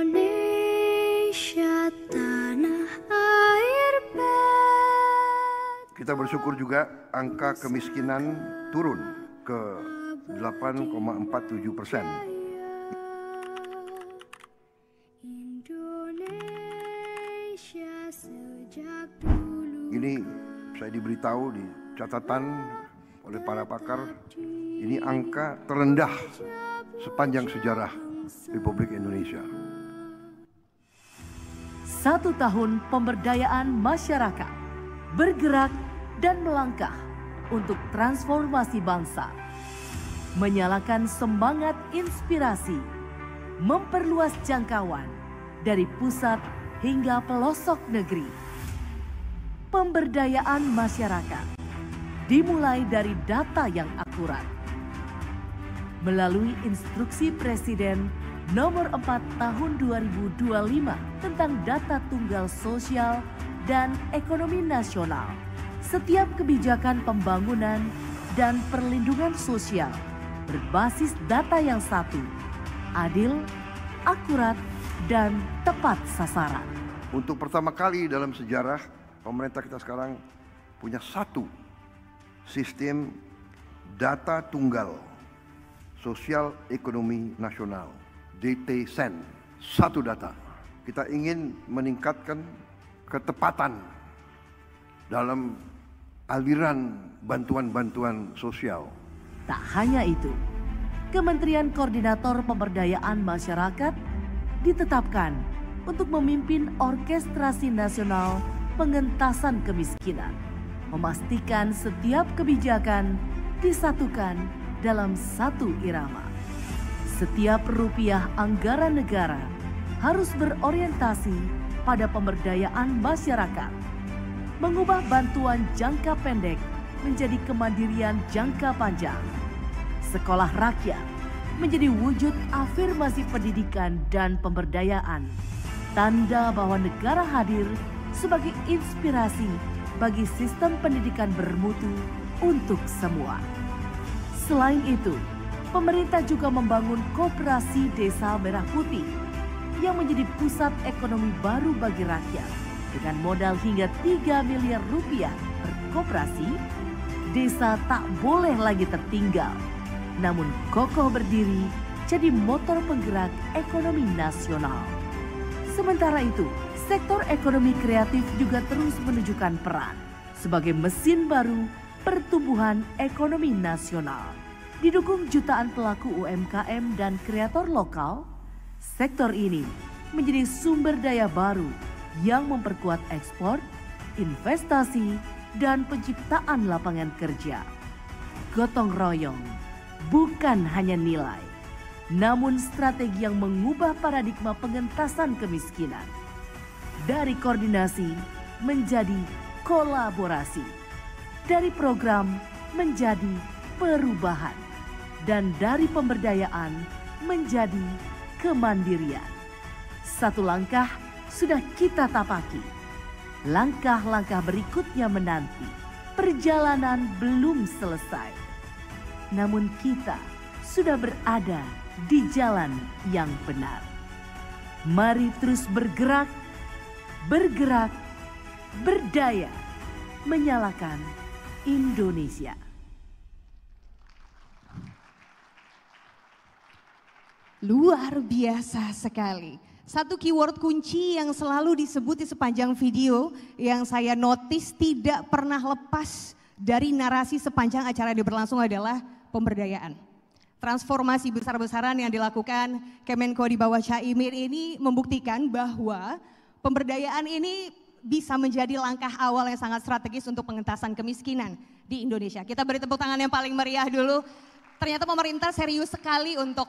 Indonesia tanah air Kita bersyukur juga angka kemiskinan turun ke 8,47%. Ini saya diberitahu di catatan oleh para pakar, ini angka terendah sepanjang sejarah Republik Indonesia. 1 tahun pemberdayaan masyarakat, bergerak dan melangkah untuk transformasi bangsa, menyalakan semangat inspirasi, memperluas jangkauan dari pusat hingga pelosok negeri. Pemberdayaan masyarakat dimulai dari data yang akurat. Melalui instruksi Presiden Nomor 4 Tahun 2025 tentang data tunggal sosial dan ekonomi nasional, setiap kebijakan pembangunan dan perlindungan sosial berbasis data yang satu, adil, akurat, dan tepat sasaran. Untuk pertama kali dalam sejarah, pemerintah kita sekarang punya satu sistem data tunggal sosial ekonomi nasional, DTSEN, satu data. Kita ingin meningkatkan ketepatan dalam aliran bantuan-bantuan sosial. Tak hanya itu, Kementerian Koordinator Pemberdayaan Masyarakat ditetapkan untuk memimpin Orkestrasi Nasional Pengentasan Kemiskinan, memastikan setiap kebijakan disatukan dalam satu irama. Setiap rupiah anggaran negara harus berorientasi pada pemberdayaan masyarakat, mengubah bantuan jangka pendek menjadi kemandirian jangka panjang. Sekolah rakyat menjadi wujud afirmasi pendidikan dan pemberdayaan, tanda bahwa negara hadir sebagai inspirasi bagi sistem pendidikan bermutu untuk semua. Selain itu, pemerintah juga membangun Koperasi Desa Merah Putih yang menjadi pusat ekonomi baru bagi rakyat. Dengan modal hingga 3 miliar rupiah per koperasi, desa tak boleh lagi tertinggal, namun kokoh berdiri jadi motor penggerak ekonomi nasional. Sementara itu, sektor ekonomi kreatif juga terus menunjukkan peran sebagai mesin baru pertumbuhan ekonomi nasional. Didukung jutaan pelaku UMKM dan kreator lokal, sektor ini menjadi sumber daya baru yang memperkuat ekspor, investasi, dan penciptaan lapangan kerja. Gotong royong bukan hanya nilai, namun strategi yang mengubah paradigma pengentasan kemiskinan. Dari koordinasi menjadi kolaborasi, dari program menjadi perubahan, dan dari pemberdayaan menjadi kemandirian. Satu langkah sudah kita tapaki, langkah-langkah berikutnya menanti. Perjalanan belum selesai, namun kita sudah berada di jalan yang benar. Mari terus bergerak, berdaya, menyalakan Indonesia. Luar biasa sekali. Satu keyword kunci yang selalu disebut di sepanjang video yang saya notice tidak pernah lepas dari narasi sepanjang acara ini berlangsung adalah pemberdayaan. Transformasi besar-besaran yang dilakukan Kemenko di bawah Caimin ini membuktikan bahwa pemberdayaan ini bisa menjadi langkah awal yang sangat strategis untuk pengentasan kemiskinan di Indonesia. Kita beri tepuk tangan yang paling meriah dulu. Ternyata pemerintah serius sekali untuk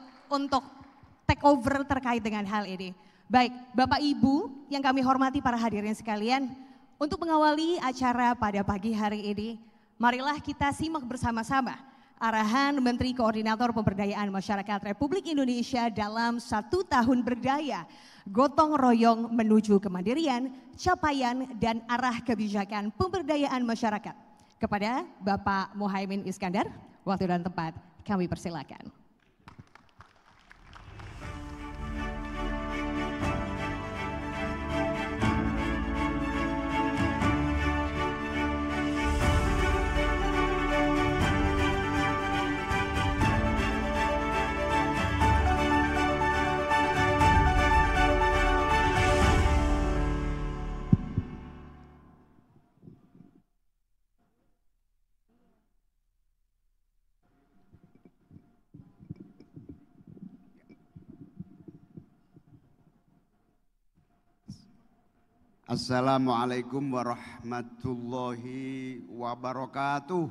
take over terkait dengan hal ini. Baik, Bapak Ibu yang kami hormati para hadirin sekalian, untuk mengawali acara pada pagi hari ini, marilah kita simak bersama-sama arahan Menteri Koordinator Pemberdayaan Masyarakat Republik Indonesia dalam 1 tahun berdaya, gotong royong menuju kemandirian, capaian dan arah kebijakan pemberdayaan masyarakat. Kepada Bapak Muhaimin Iskandar, waktu dan tempat kami persilakan. Assalamualaikum warahmatullahi wabarakatuh.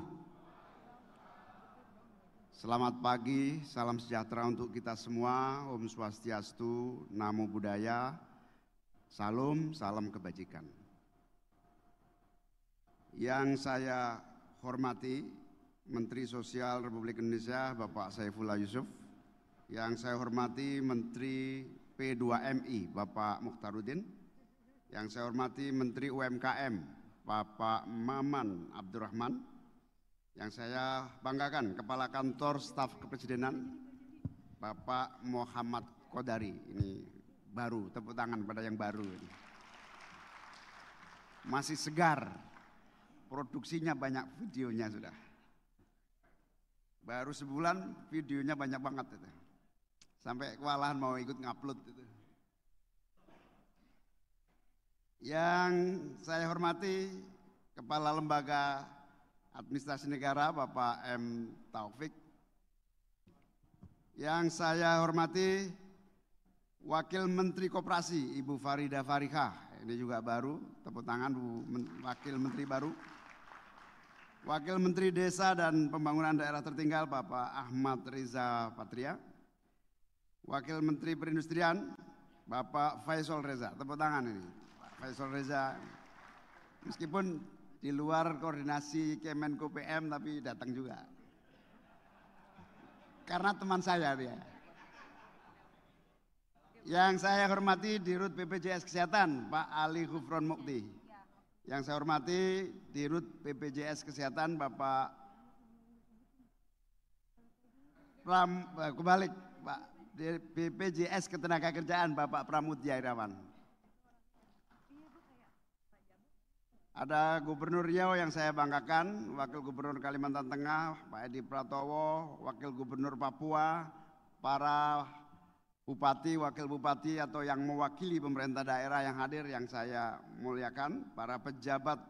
Selamat pagi, salam sejahtera untuk kita semua. Om Swastiastu, Namo Buddhaya, Salam, salam kebajikan. Yang saya hormati Menteri Sosial Republik Indonesia Bapak Saifullah Yusuf. Yang saya hormati Menteri P2MI Bapak Mukhtaruddin. Yang saya hormati Menteri UMKM Bapak Maman Abdurrahman. Yang saya banggakan Kepala Kantor Staf Kepresidenan Bapak Muhammad Qodari. Ini baru, tepuk tangan pada yang baru ini. Masih segar, produksinya banyak, videonya sudah. Baru sebulan videonya banyak banget itu. Sampai kewalahan mau ikut ngupload itu. Yang saya hormati Kepala Lembaga Administrasi Negara Bapak M. Taufik. Yang saya hormati Wakil Menteri Koperasi Ibu Farida Farihah. Ini juga baru, tepuk tangan Bu Wakil Menteri baru. Wakil Menteri Desa dan Pembangunan Daerah Tertinggal Bapak Ahmad Riza Patria. Wakil Menteri Perindustrian Bapak Faisal Reza. Tepuk tangan ini Pak Faisal Reza. Meskipun di luar koordinasi Kemenko PM tapi datang juga. Karena teman saya dia. Yang saya hormati Dirut BPJS Kesehatan Pak Ali Ghufron Mukti. Yang saya hormati Dirut BPJS Kesehatan Bapak kebalik Pak BPJS Ketenagakerjaan Bapak Pramudya Irawan. Ada Gubernur Riau yang saya banggakan, Wakil Gubernur Kalimantan Tengah Pak Edi Pratowo, Wakil Gubernur Papua, para Bupati, Wakil Bupati atau yang mewakili pemerintah daerah yang hadir yang saya muliakan, para pejabat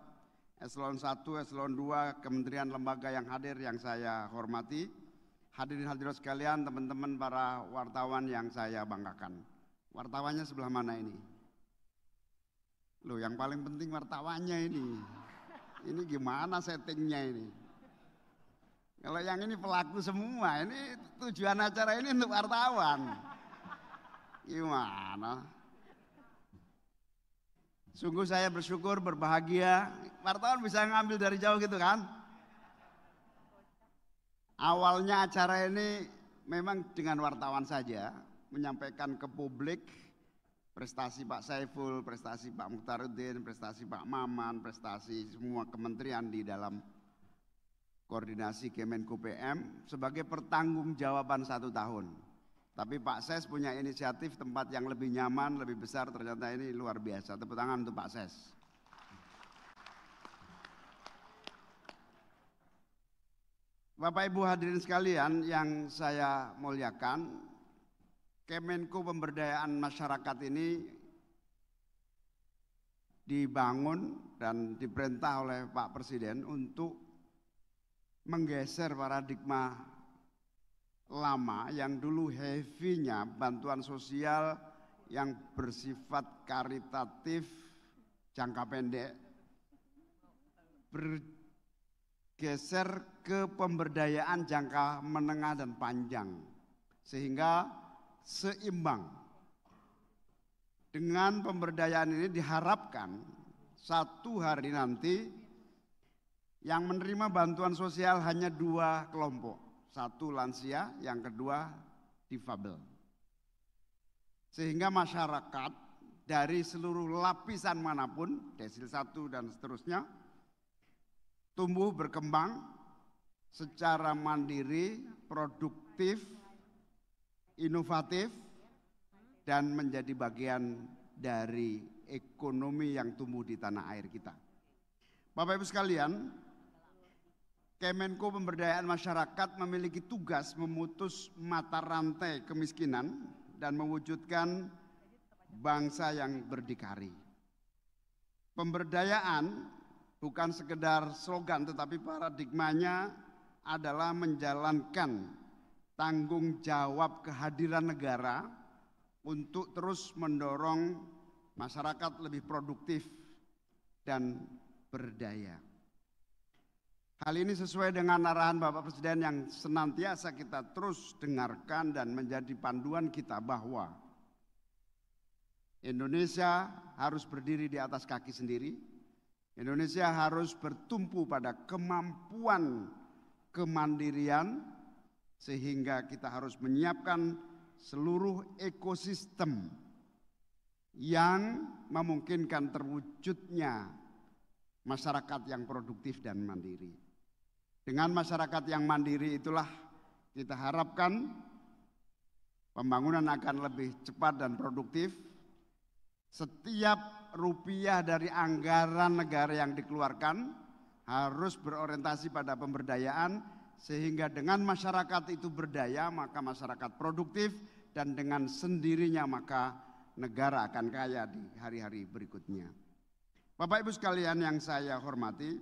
Eselon 1, Eselon 2, Kementerian Lembaga yang hadir yang saya hormati, hadirin hadirat sekalian, teman-teman para wartawan yang saya banggakan. Wartawannya sebelah mana ini? Loh, yang paling penting wartawannya ini. Ini gimana settingnya ini? Kalau yang ini pelaku semua, ini tujuan acara ini untuk wartawan. Gimana? Sungguh saya bersyukur, berbahagia. Wartawan bisa ngambil dari jauh gitu kan? Awalnya acara ini memang dengan wartawan saja, menyampaikan ke publik prestasi Pak Saiful, prestasi Pak Mukhtaruddin, prestasi Pak Maman, prestasi semua kementerian di dalam koordinasi Kemenko PM sebagai pertanggungjawaban 1 tahun. Tapi Pak Ses punya inisiatif tempat yang lebih nyaman, lebih besar, ternyata ini luar biasa. Tepuk tangan untuk Pak Ses. Bapak Ibu hadirin sekalian yang saya muliakan, Kemenko Pemberdayaan Masyarakat ini dibangun dan diperintah oleh Pak Presiden untuk menggeser paradigma lama yang dulu heavy-nya bantuan sosial yang bersifat karitatif jangka pendek bergeser ke pemberdayaan jangka menengah dan panjang sehingga seimbang. Dengan pemberdayaan ini diharapkan satu hari nanti yang menerima bantuan sosial hanya 2 kelompok. Satu lansia, yang kedua difabel. Sehingga masyarakat dari seluruh lapisan manapun, desil 1 dan seterusnya, tumbuh berkembang secara mandiri, produktif, inovatif, dan menjadi bagian dari ekonomi yang tumbuh di tanah air kita. Bapak Ibu sekalian, Kemenko Pemberdayaan Masyarakat memiliki tugas memutus mata rantai kemiskinan dan mewujudkan bangsa yang berdikari. Pemberdayaan bukan sekedar slogan, tetapi paradigmanya adalah menjalankan tanggung jawab kehadiran negara untuk terus mendorong masyarakat lebih produktif, dan berdaya. Hal ini sesuai dengan arahan Bapak Presiden yang senantiasa kita terus dengarkan dan menjadi panduan kita bahwa Indonesia harus berdiri di atas kaki sendiri. Indonesia harus bertumpu pada kemampuan kemandirian sehingga kita harus menyiapkan seluruh ekosistem yang memungkinkan terwujudnya masyarakat yang produktif dan mandiri. Dengan masyarakat yang mandiri itulah kita harapkan pembangunan akan lebih cepat dan produktif. Setiap rupiah dari anggaran negara yang dikeluarkan harus berorientasi pada pemberdayaan, sehingga dengan masyarakat itu berdaya maka masyarakat produktif, dan dengan sendirinya maka negara akan kaya di hari-hari berikutnya. Bapak Ibu sekalian yang saya hormati,